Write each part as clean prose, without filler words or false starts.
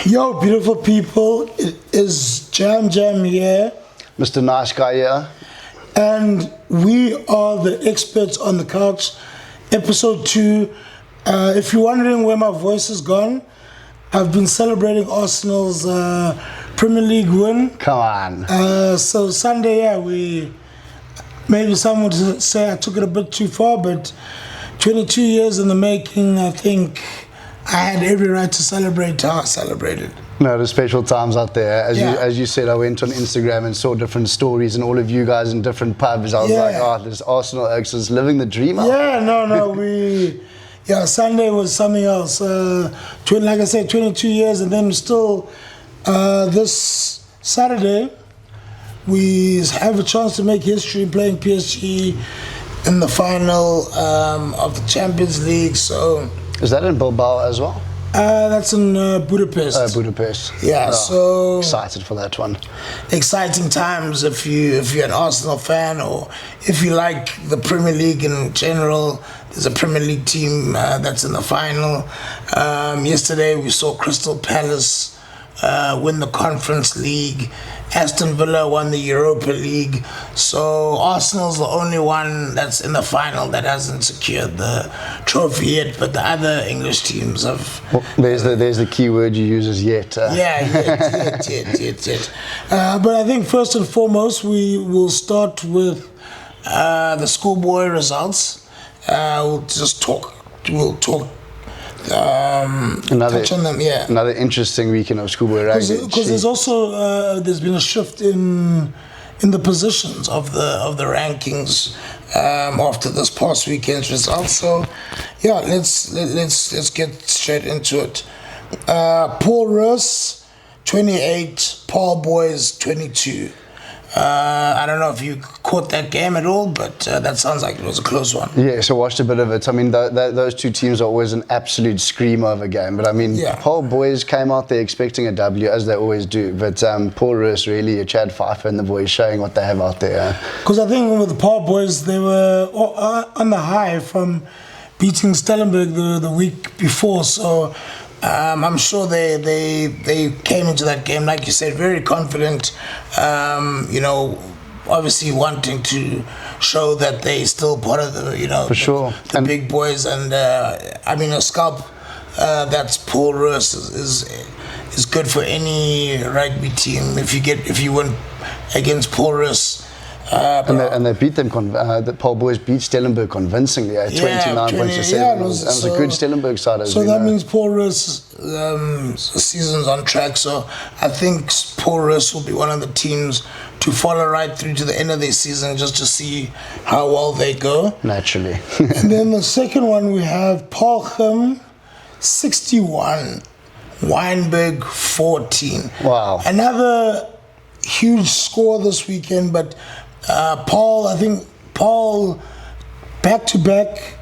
Yo, beautiful people, it is Jam here, Mr. NiceGuy here. And we are the experts on the couch, episode 2. If you're wondering where my voice has gone, I've been celebrating Arsenal's Premier League win. Come on. So Sunday, maybe some would say I took it a bit too far, but 22 years in the making, I think I had every right to celebrate how I celebrated. No, the special times out there. As you said, I went on Instagram and saw different stories and all of you guys in different pubs. I was like, oh, this Arsenal Oaks is living the dream out. Sunday was something else. Like I said, 22 years, and then still this Saturday, we have a chance to make history playing PSG in the final of the Champions League. So is that in Bilbao as well? That's in Budapest. Budapest. Yeah, so excited for that one. Exciting times if you're an Arsenal fan, or if you like the Premier League in general. There's a Premier League team that's in the final. Yesterday we saw Crystal Palace win the Conference League. Aston Villa won the Europa League. So Arsenal's the only one that's in the final that hasn't secured the trophy yet, but the other English teams have. Well, there's the key word you use is yet. Yet. But I think first and foremost we will start with the schoolboy results. We'll talk. Touch on them, yeah. Another interesting weekend of schoolboy rugby. Because there's also there's been a shift in the positions of the rankings after this past weekend's results. So yeah, let's get straight into it. Paul Russ 28, Paul Boys 22. I don't know if you caught that game at all, but that sounds like it was a close one. Yeah, so watched a bit of it. I mean, those two teams are always an absolute screamer of a game. But I mean, Paul Boys came out there expecting a W, as they always do. But Paul Russ, really, Chad Pfeiffer and the boys showing what they have out there. Because I think with the Paul Boys, they were on the high from beating Stellenberg the week before. So I'm sure they came into that game, like you said, very confident. Obviously wanting to show that they still part of the the big boys. And a scalp that's Paul Russ is good for any rugby team if you win against Paul Russ. And they beat them. The Paul Boys beat Stellenberg convincingly. 29 points to 7. It was a good Stellenberg side. So that means Paul Russ' season's on track. So I think Paul Russ will be one of the teams to follow right through to the end of their season, just to see how well they go. Naturally. And then the second one we have Paarlgem 61, Wynberg 14. Wow. Another huge score this weekend, but Paul back-to-back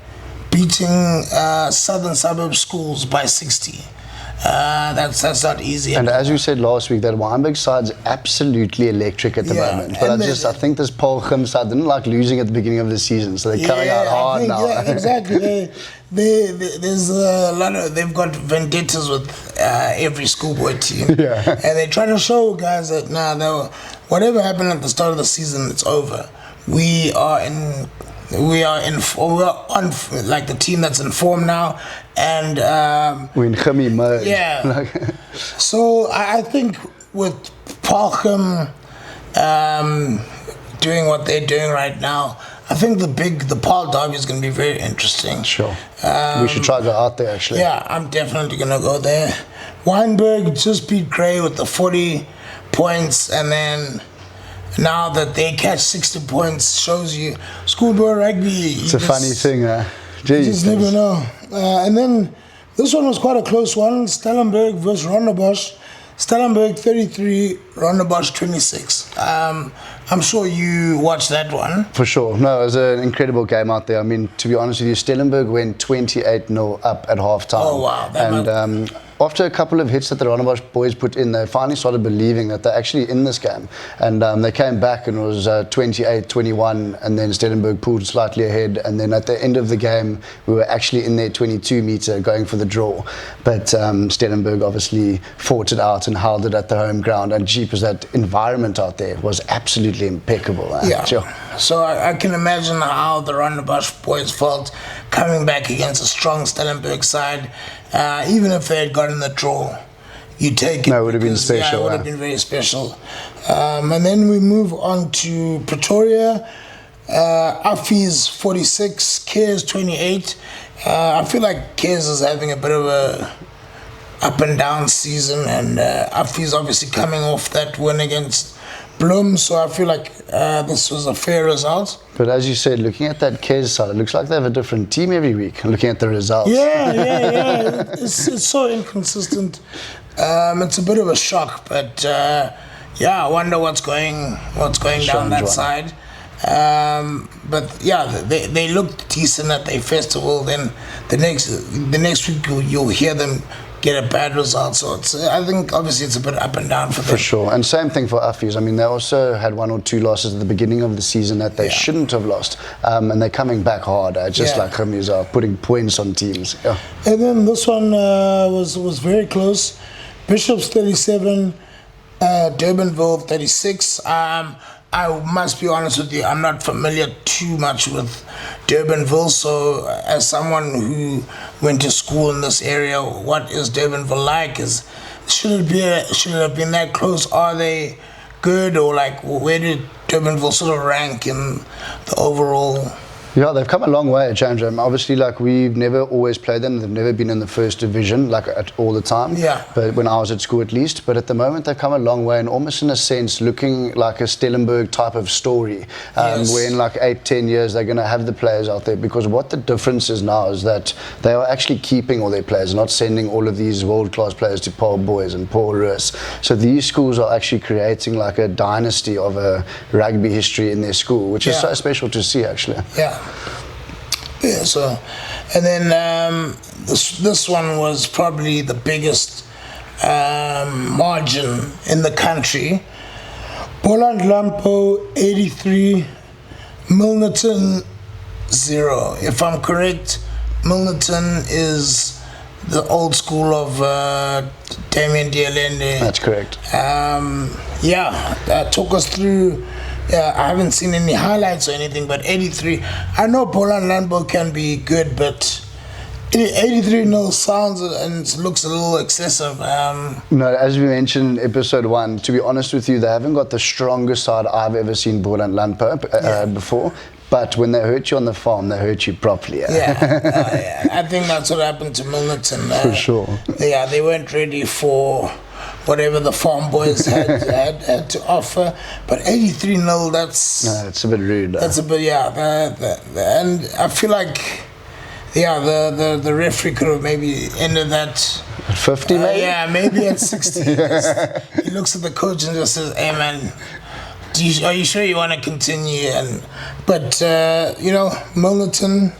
beating Southern Suburb schools by 60. That's not easy. And as you said last week, that Wynberg side's absolutely electric at the moment. But I think this Paarlgem side didn't like losing at the beginning of the season, so they're coming out hard now. Yeah, exactly. There's a lot of, they've got vendettas with every schoolboy team. Yeah. And they try to show guys that whatever happened at the start of the season, it's over. We are on like the team that's in form now, and we're in Gimmy mode. Yeah. So I think with Paarlgem doing what they're doing right now, I think the Paarl derby is going to be very interesting. Sure. We should try to go out there, actually. Yeah, I'm definitely going to go there. Wynberg just beat Grey with the 40 points, and then now that they catch 60 points, shows you schoolboy rugby. It's a funny thing, You just never know. And then this one was quite a close one. Stellenberg versus Rondebosch. Stellenberg 33, Rondebosch 26. I'm sure you watched that one. For sure. No, it was an incredible game out there. I mean, to be honest with you, Stellenberg went 28-0 up at halftime. Oh, wow. after a couple of hits that the Rondebosch boys put in, they finally started believing that they're actually in this game. And they came back and it was 28-21, and then Stellenberg pulled slightly ahead. And then at the end of the game, we were actually in their 22-meter going for the draw. But Stellenberg obviously fought it out and held it at the home ground. And jeepers, that environment out there was absolutely impeccable. Yeah. Sure. So I can imagine how the Rondebosch boys felt coming back against a strong Stellenberg side. Even if they had gotten the draw, you take it. No, it would have been special. Yeah, it would have been very special. And then we move on to Pretoria. Affy's 46, Cares 28. I feel like Cares is having a bit of a up and down season, and Affy's obviously coming off that win against Bloom, so I feel like this was a fair result. But as you said, looking at that Cares side, it looks like they have a different team every week, looking at the results. Yeah. It's so inconsistent. It's a bit of a shock, but I wonder what's going down that side. But yeah, they looked decent at their festival. Then the next week you'll hear them get a bad result. So I think obviously it's a bit up and down for them. For sure. And same thing for Affy's. I mean, they also had 1 or 2 losses at the beginning of the season that they shouldn't have lost. And they're coming back hard, just like Rugby are putting points on teams. Yeah. And then this one was very close. Bishops 37, Durbanville 36. I must be honest with you, I'm not familiar too much with Durbanville, so as someone who went to school in this area, what is Durbanville like? Should it have been that close? Are they good, or like where did Durbanville sort of rank in the overall? Yeah, they've come a long way at James. Obviously, like, we've never always played them. They've never been in the first division, like, at all the time. Yeah. But when I was at school, at least. But at the moment, they've come a long way, and almost in a sense, looking like a Stellenberg type of story. Where in like 8-10 years, they're going to have the players out there. Because what the difference is now is that they are actually keeping all their players, not sending all of these world-class players to Paul Boys and Paul Roos. So these schools are actually creating like a dynasty of a rugby history in their school, which is so special to see, actually. Yeah, so, and then this one was probably the biggest margin in the country. Poland Lampo 83, Milnerton 0. If I'm correct, Milnerton is the old school of Damien Dialende. That's correct. Talk us through. I haven't seen any highlights or anything, but 83. I know Poland Landbo can be good, but 83-0 sounds and looks a little excessive. No, as we mentioned in episode 1, to be honest with you, they haven't got the strongest side I've ever seen Poland Landbo before. But when they hurt you on the farm, they hurt you properly. I think that's what happened to Milnerton. For sure. Yeah, they weren't ready for whatever the farm boys had to offer. But 83-0, it's a bit rude. That's a bit, and I feel like, the referee could have maybe ended that at 50, maybe? Maybe at 60. He looks at the coach and just says, "Hey, man, are you sure you want to continue?" But Milnerton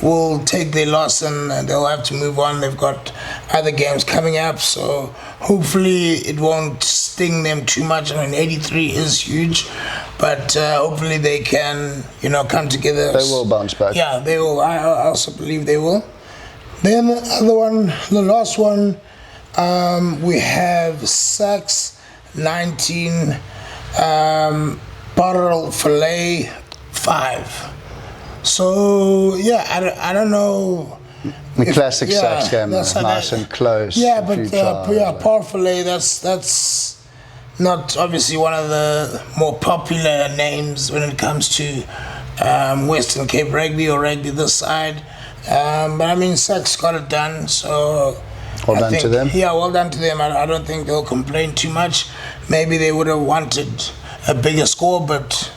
will take their loss and they'll have to move on. They've got other games coming up, so hopefully it won't sting them too much. I mean, 83 is huge, but hopefully they can, come together. They will bounce back. Yeah, they will. I also believe they will. Then the last one, we have Sachs 19, Parel Filet 5. So I don't know. The classic Sachs game, nice and close. Yeah, but Parfait, that's not obviously one of the more popular names when it comes to Western Cape rugby or rugby this side. But I mean, Sachs got it done, so well done to them. Yeah, well done to them. I don't think they'll complain too much. Maybe they would have wanted a bigger score, but.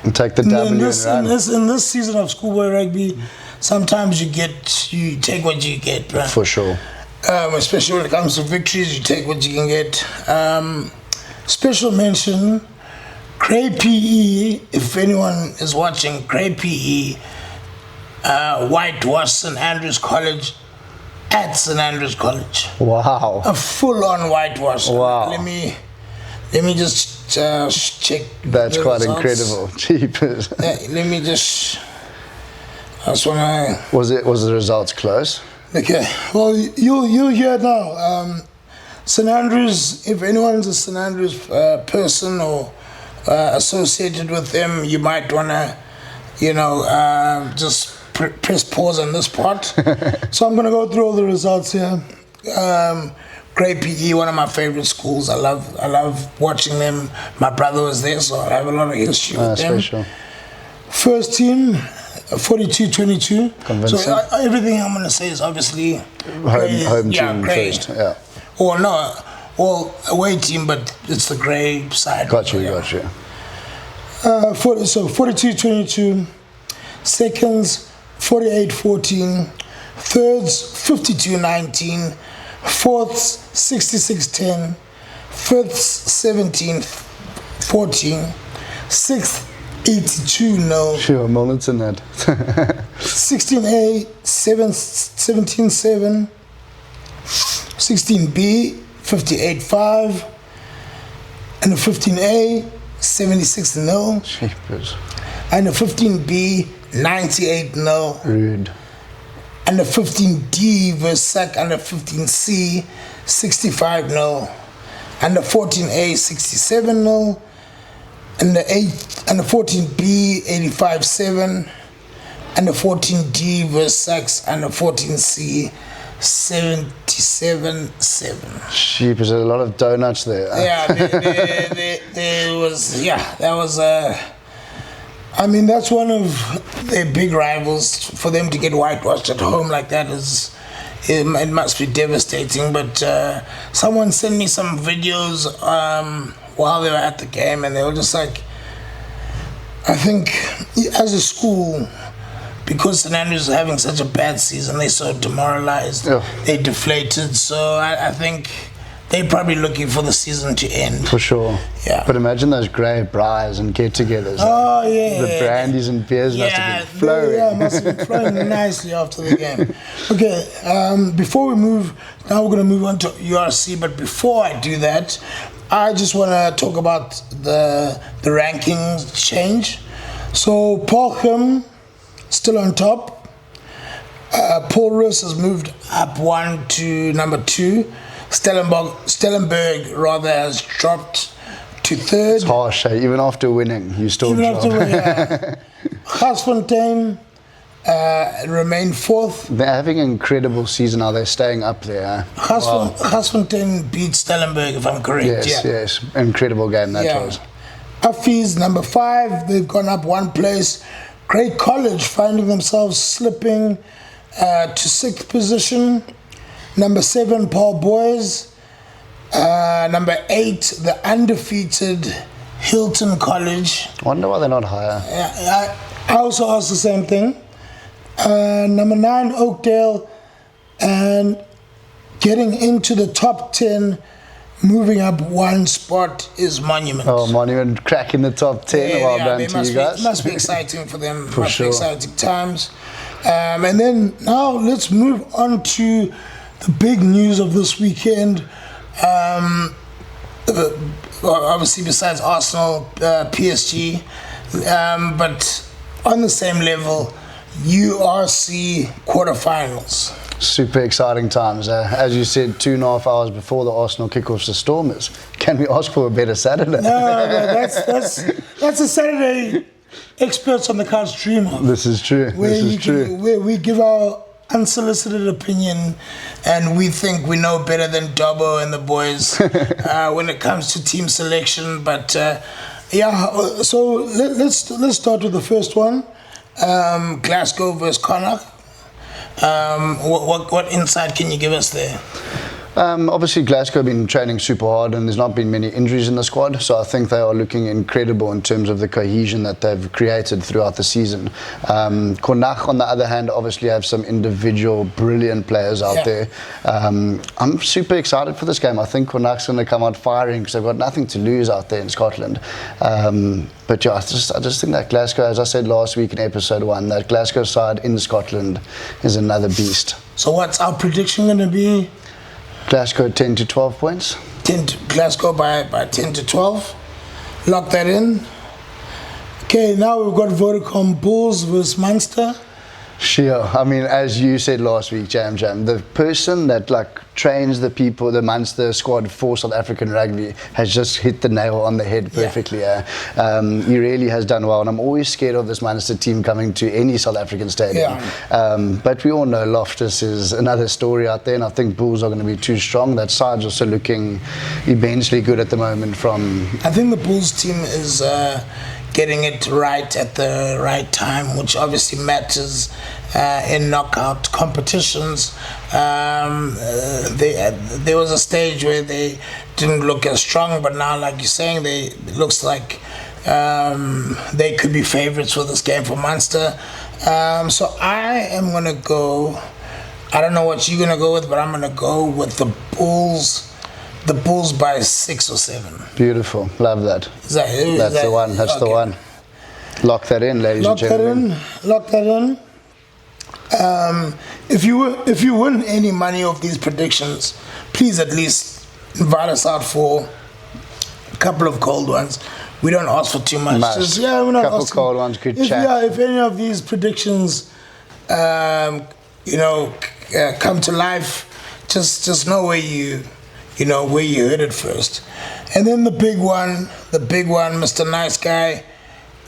And take the W in this season of schoolboy rugby, sometimes you take what you get, right? For sure. Especially when it comes to victories, you take what you can get. Special mention, Cray PE, if anyone is watching, Cray PE, White, St. Andrews College, at St Andrews College. Wow. A full-on whitewash. Wow. Let me just check. That's quite results. incredible. Jeepers. Let me just. I just wanna. Was the results close? Okay. Well, you'll hear now. St Andrews. If anyone's a St Andrews person or associated with them, you might wanna, just press pause on this part. So I'm gonna go through all the results here. Great PE, one of my favorite schools. I love watching them. My brother was there, so I have a lot of history with them. Special. First team, 42-22. Convincing. So everything I'm gonna say is obviously home team first. Yeah. Or no, well, away team, but it's the grey side. Got you. 42-22. Seconds, 48-14. Thirds, 52-19. Fourths, 66-10. Fifths, 17-14. Sixth, 82-0. Sure, moments in that. 16A, 17-7. 16B, 58-5. And the 15A, 76-0. Jeepers. And the 15B, 98-0. Rude. And the 15D versus SAC and the 15C, 65-0. And the 14A, 67-0. And the 14B, 85-7. And the 14D versus SAC and the 14C, 77-7. Sheep, there's a lot of donuts there. Yeah, there was, that was I mean, that's one of their big rivals. For them to get whitewashed at home like that it must be devastating. But someone sent me some videos while they were at the game, and they were just like, I think as a school, because St Andrews is having such a bad season, they're so demoralized, they're deflated. So I think they're probably looking for the season to end. For sure. Yeah. But imagine those grey braais and get-togethers. Oh, yeah. The brandies and beers must have been flowing. Yeah, must have been flowing nicely after the game. Okay, before we move, now we're going to move on to URC. But before I do that, I just want to talk about the rankings change. So Paarl still on top. Paul Roos has moved up 1 to number 2. Stellenberg rather has dropped to 3rd. It's harsh, eh? Even after winning, you still drop. After winning, Garsfontein remain 4th. They're having an incredible season. Are they staying up there? Garsfontein beat Stellenberg, if I'm correct. Yes. Incredible game that was. Affy's number 5. They've gone up 1 place. Great College finding themselves slipping to 6th position. Number 7, Paul Boys. Number 8, the undefeated Hilton College. I wonder why they're not higher. I also asked the same thing. Number 9, Oakdale. And getting into the top 10, moving up 1 spot, is Monument. Oh, Monument cracking the top 10. Well done to you guys. It must be exciting for them. For sure. Exciting times. And then now let's move on to the big news of this weekend. Obviously, besides Arsenal, PSG, but on the same level, URC quarterfinals. Super exciting times. As you said, 2.5 hours before the Arsenal kickoffs, the Stormers. Can we ask for a better Saturday? No, that's a Saturday experts on the couch dream of. This is true. Where we give our unsolicited opinion, and we think we know better than Dobbo and the boys when it comes to team selection. But so let's start with the first one. Glasgow versus Connacht. What insight can you give us there? Obviously, Glasgow have been training super hard and there's not been many injuries in the squad, so I think they are looking incredible in terms of the cohesion that they've created throughout the season. Connacht, on the other hand, obviously have some individual brilliant players out there. I'm super excited for this game. I think Connacht's going to come out firing because they've got nothing to lose out there in Scotland. But yeah, I just think that Glasgow, as I said last week in episode 1, that Glasgow side in Scotland is another beast. So what's our prediction going to be? Glasgow 10 to 12 points. Glasgow by 10 to 12. Lock that in. Okay, now we've got Vodacom Bulls versus Munster. Sure. I mean, as you said last week, Jam, the person that trains the people, the Munster squad for South African rugby, has just hit the nail on the head perfectly. He really has done well, and I'm always scared of this Munster team coming to any South African stadium. But we all know Loftus is another story out there, and I think Bulls are going to be too strong. That side's also looking immensely good at the moment. I think the Bulls team is getting it right at the right time, which obviously matters in knockout competitions. There was a stage where they didn't look as strong, but now, like you're saying, it looks like they could be favourites for this game for Munster. So I am going to go, I don't know what you're going to go with, but I'm going to go with the Bulls. The Bulls by 6 or 7. Beautiful. Love that. That's the one. That's the one. Lock that in, ladies and gentlemen. Lock that in. If you win any money off these predictions, please at least invite us out for a couple of cold ones. We don't ask for too much. Just, we're not couple asking, cold ones, good chat. If any of these predictions, come to life, just know where you heard it first. And then the big one, Mr. Nice Guy,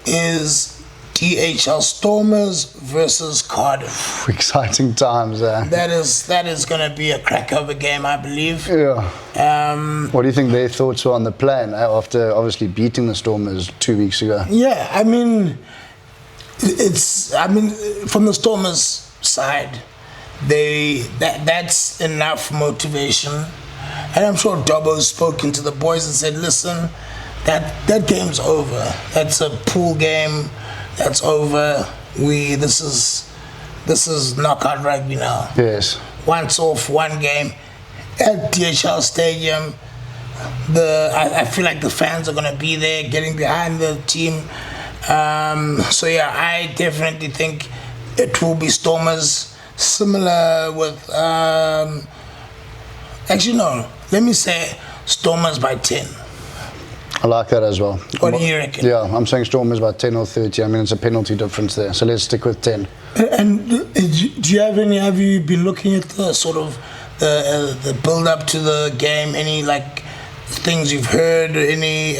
is DHL Stormers versus Cardiff. Exciting times, That is going to be a cracker of a game, I believe. Yeah. What do you think their thoughts were on the plan after obviously beating the Stormers 2 weeks ago? Yeah, I mean, from the Stormers side, that's enough motivation. And I'm sure Dobbo's spoken to the boys and said, listen, that game's over. That's a pool game. That's over. This is knockout rugby now. Yes. Once off, one game at DHL Stadium. I feel like the fans are gonna be there, getting behind the team. I definitely think it will be Stormers. Similar with actually no. Let me say Stormers by 10. I like that as well. What do you reckon? Yeah, I'm saying Stormers by 10 or 30. I mean, it's a penalty difference there, so let's stick with 10. And have you been looking at the sort of the build up to the game? Any things you've heard? Any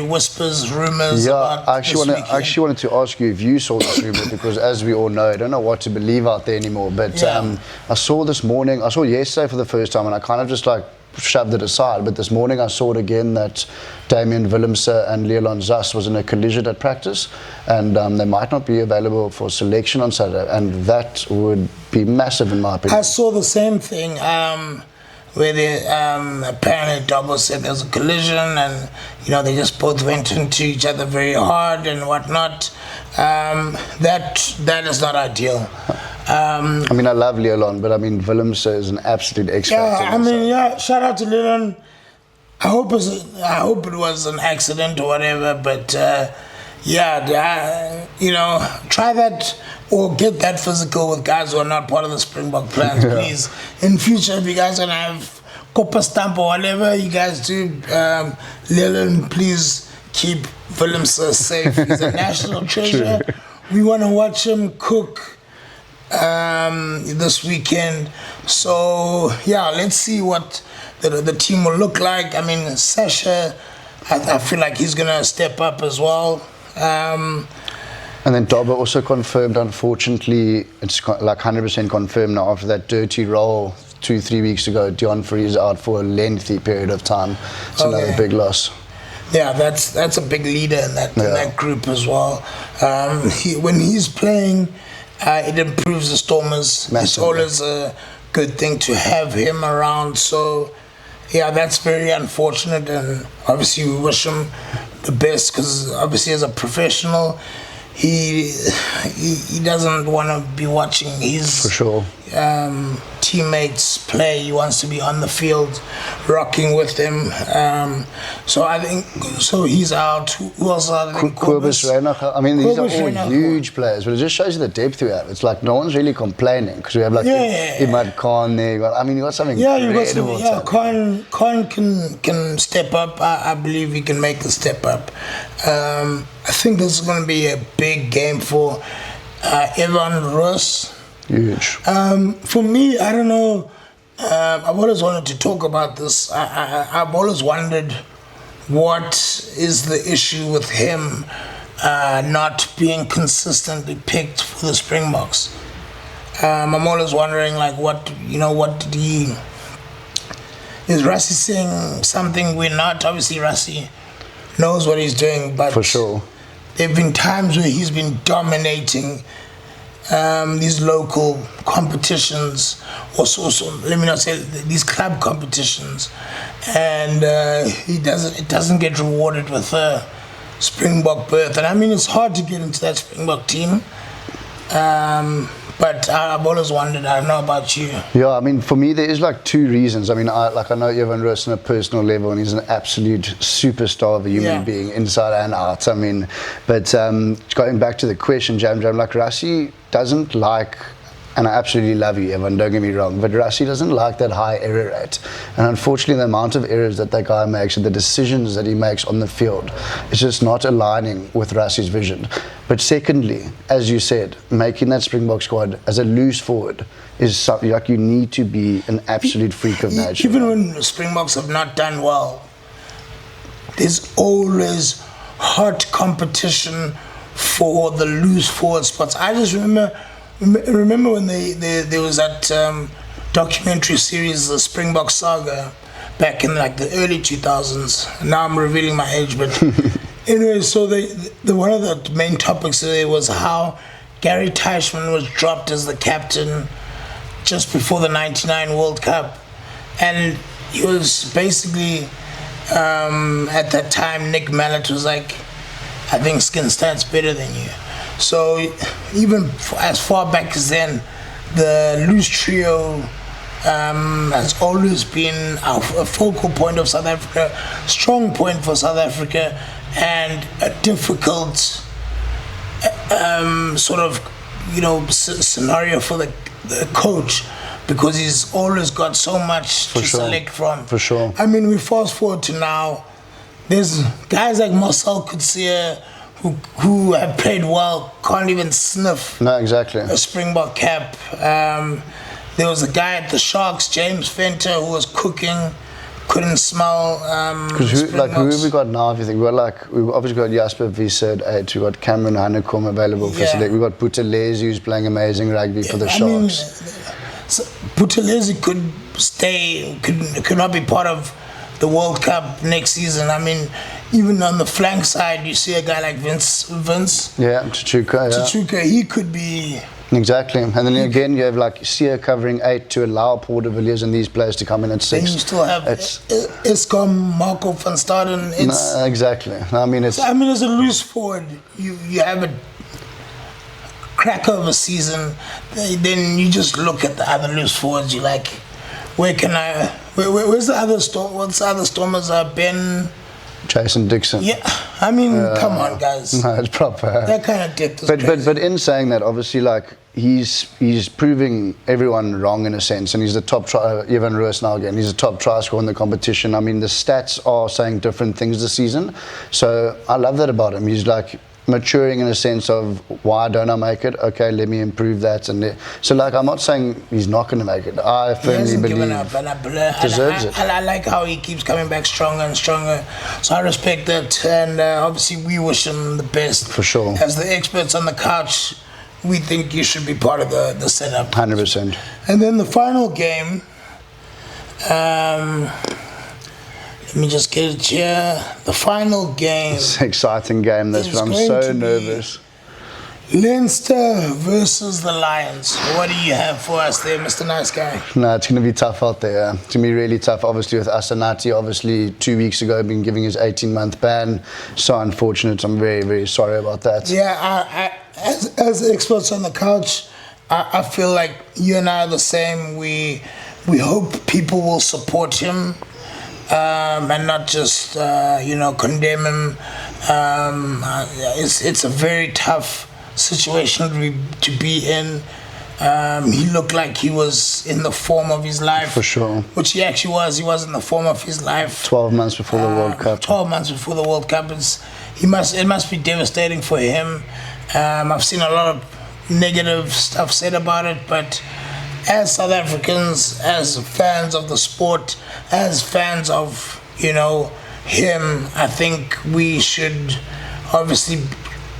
whispers, rumors? Yeah, I actually wanted to ask you if you saw this rumor, because as we all know, I don't know what to believe out there anymore. But I saw yesterday for the first time, and I kind of just shoved it aside. But this morning I saw it again, that Damien Willemse and Leon Zas was in a collision at practice, and they might not be available for selection on Saturday, and that would be massive in my opinion. I saw the same thing. Where they apparently Dobbo said there was a collision, and they just both went into each other very hard and whatnot. That is not ideal. I mean, I love Leon, but I mean, Willemse is an absolute X-factor. Shout out to Leon. I hope it was an accident or whatever, but try that or get that physical with guys who are not part of the Springbok plans, please. In future, if you guys are gonna have Copper Stamp or whatever you guys do, Leon, please keep Willemse safe. He's a national treasure. We want to watch him cook this weekend. So let's see what the team will look like. I mean, Sasha, I feel like he's gonna step up as well. And then Dobbo also confirmed, unfortunately, it's 100% confirmed now after that dirty roll 2-3 weeks ago, Dion Freeze out for a lengthy period of time. It's another big loss. Yeah, that's a big leader in that group as well. When he's playing, it improves the Stormers. Massive. It's always a good thing to have him around. So, yeah, that's very unfortunate, and obviously we wish him the best, because obviously as a professional, he doesn't want to be watching his for sure teammates play. He wants to be on the field, rocking with them. So I think he's out. Who else? I think Kobus Reinach. I mean, these are all huge players, but it just shows you the depth we have. It's like no one's really complaining, because we have like Imad Khan there. You got something incredible. Khan can step up. I believe he can make the step up. I think this is going to be a big game for Evan Roos. Huge. For me, I don't know. I've always wanted to talk about this. I've always wondered what is the issue with him not being consistently picked for the Springboks. I'm always wondering, like, what did he? Is Rassie saying something we're not? Obviously, Rassie knows what he's doing, but for sure, there've been times where he's been dominating these local competitions, or let me not say these club competitions, and it doesn't get rewarded with a Springbok berth. And I mean, it's hard to get into that Springbok team. But I've always wondered. I don't know about you. Yeah, I mean, for me, there is like two reasons. I mean, I know Evan Roos on a personal level, and he's an absolute superstar of a human being, inside and out. I mean, but going back to the question, Jam, like Rassie doesn't like, and I absolutely love you, Evan, don't get me wrong, but Rassie doesn't like that high error rate. And unfortunately, the amount of errors that guy makes and the decisions that he makes on the field is just not aligning with Rassie's vision. But secondly, as you said, making that Springbok squad as a loose forward is something like you need to be an absolute freak of nature. Even when the Springboks have not done well, there's always hot competition for the loose forward spots. I just remember when there was that documentary series, the Springbok Saga, back in like the early 2000s. Now I'm revealing my age, but anyway, so the one of the main topics there was how Gary Teichmann was dropped as the captain just before the '99 World Cup, and he was basically at that time Nick Mallett was like, I think Skin Stat's better than you. So even as far back as then, the loose trio has always been a focal point of South Africa, strong point for South Africa, and a difficult sort of scenario for the coach, because he's always got so much to select from. For sure. I mean, we fast forward to now, there's guys like Marcel Coetzee who have played well, can't even sniff a Springbok cap. There was a guy at the Sharks, James Venter, who was cooking, couldn't smell. Who have we got now? If you think we've obviously got Jasper Wiese at 8. We've got Cameron Hanekom available for select. We've got Buthelezi, who's playing amazing rugby for the Sharks. Buthelezi could not be part of the World Cup next season. I mean, even on the flank side, you see a guy like Vince. Yeah, Tchuka, he could be. Exactly. And then again, you have like Sia covering 8 to allow Paul de Villiers and these players to come in at 6. Then you still have Eskom, Marco van Staden. Exactly. I mean, as a loose forward, you have a crack of a season, then you just look at the other loose forwards, you're like, where's the other storm? What's the other stormers? Ben, Jason Dixon. Yeah, I mean, come on, guys. No, it's proper. That kind of depth is crazy. But in saying that, obviously, like he's proving everyone wrong in a sense, and he's the top Evan Roos now again. He's the top try scorer in the competition. I mean, the stats are saying different things this season, so I love that about him. He's like maturing in a sense of, why don't I make it? Okay, let me improve that. And so, like, I'm not saying he's not going to make it. I firmly believe he deserves it. I like how he keeps coming back stronger and stronger. So I respect that, and obviously we wish him the best. For sure. As the experts on the couch, we think you should be part of the setup. 100%. And then the final game. Let me just get it here. The final game. It's an exciting game, this one. I'm so nervous. Leinster versus the Lions. What do you have for us there, Mr. Nice Guy? No, it's going to be tough out there. It's going to be really tough, obviously, with Asanati. Obviously, 2 weeks ago, been giving his 18-month ban. So unfortunate. I'm very, very sorry about that. Yeah, as experts on the couch, I feel like you and I are the same. We hope people will support him and not just, condemn him. It's a very tough situation to be in. He looked like he was in the form of his life. For sure. Which he actually was. He was in the form of his life. 12 months before the World Cup. 12 months before the World Cup. It must be devastating for him. I've seen a lot of negative stuff said about it, but as South Africans, as fans of the sport, as fans of, him, I think we should obviously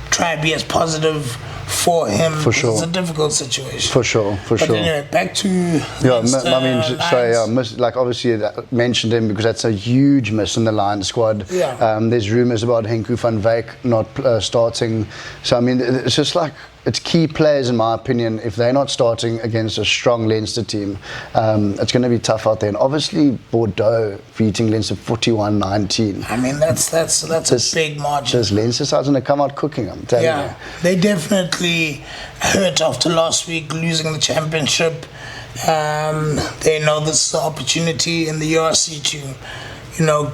try and be as positive for him. For sure. It's a difficult situation. For sure. But anyway, back to obviously I mentioned him because that's a huge miss in the Lions squad. Yeah. There's rumours about Henku van Wyk not starting. So, it's just like, it's key players, in my opinion. If they're not starting against a strong Leinster team, it's going to be tough out there. And obviously, Bordeaux beating Leinster 41-19. That's a big margin. This Leinster side's going to come out cooking, I'm telling you. They definitely hurt after last week losing the championship. They know this is an opportunity in the URC to,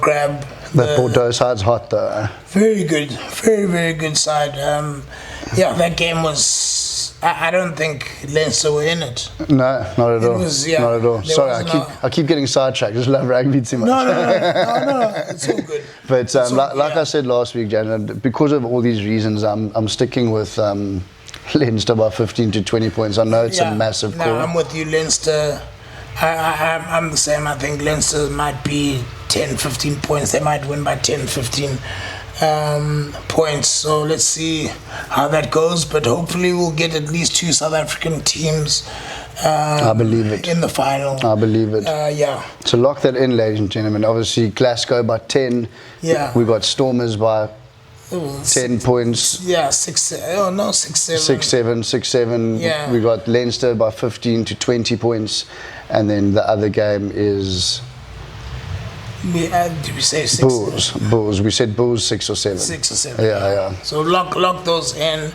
grab. The Bordeaux side's hot though. Very good, very, very good side. That game was. I don't think Leinster were in it. No, not at all. Not at all. Sorry, I keep getting sidetracked. I just love rugby too much. No. It's all good. But I said last week, Jan, because of all these reasons, I'm sticking with Leinster by 15 to 20 points. I know it's a massive call. No, I'm with you, Leinster. I'm the same. I think Leinster might be 10, 15 points. They might win by 10, 15 points. So let's see how that goes. But hopefully we'll get at least 2 South African teams I believe it. In the final. I believe it. So lock that in, ladies and gentlemen. Obviously, Glasgow by 10. Yeah. We got Stormers by 10 points. 6 7. 6 7. Yeah. We got Leinster by 15 to 20 points. And then the other game is... did we say 6? Bulls. We said Bulls 6 or 7. 6 or 7. Yeah. So lock those in.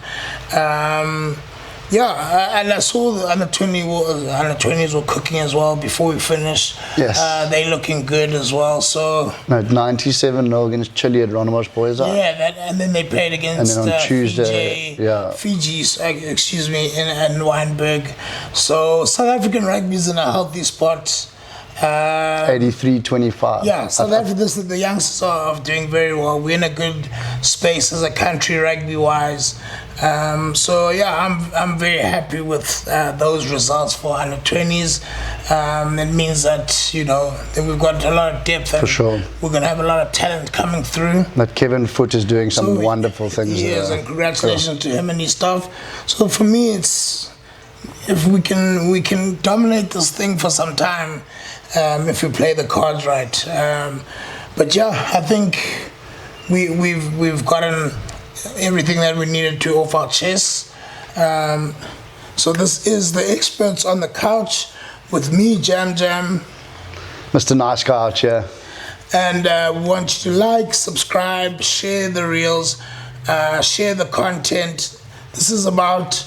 And I saw the under 20s were cooking as well before we finished. Yes. They looking good as well. So 97-0 against Chile at Ronnemosh Boys. And then they played against and then on Tuesday, Fiji, in Wynberg. So South African rugby is in a healthy spot. 83-25. Yeah, South Africa, the youngsters are doing very well. We're in a good space as a country rugby-wise. I'm very happy with those results for under 20s. It means that that we've got a lot of depth. And for sure. We're going to have a lot of talent coming through. That Kevin Foote is doing some wonderful things. Yes, and congratulations to him and his staff. So for me, it's if we can dominate this thing for some time. If we play the cards right, I think we've gotten everything that we needed to off our chests. So this is the Experts on the Couch with me, Jam, Mr. Nice Guy out here, and we want you to like, subscribe, share the reels, share the content. This is about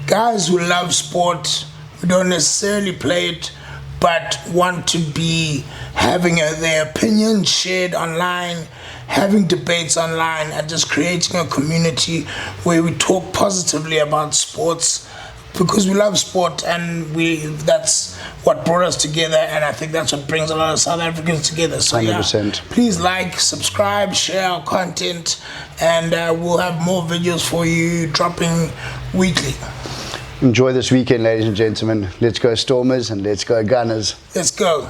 guys who love sport, who don't necessarily play it, but want to be having their opinions shared online, having debates online, and just creating a community where we talk positively about sports because we love sport, and that's what brought us together, and I think that's what brings a lot of South Africans together. So 100%. Please like, subscribe, share our content, and we'll have more videos for you dropping weekly. Enjoy this weekend, ladies and gentlemen. Let's go Stormers and let's go Gunners. Let's go.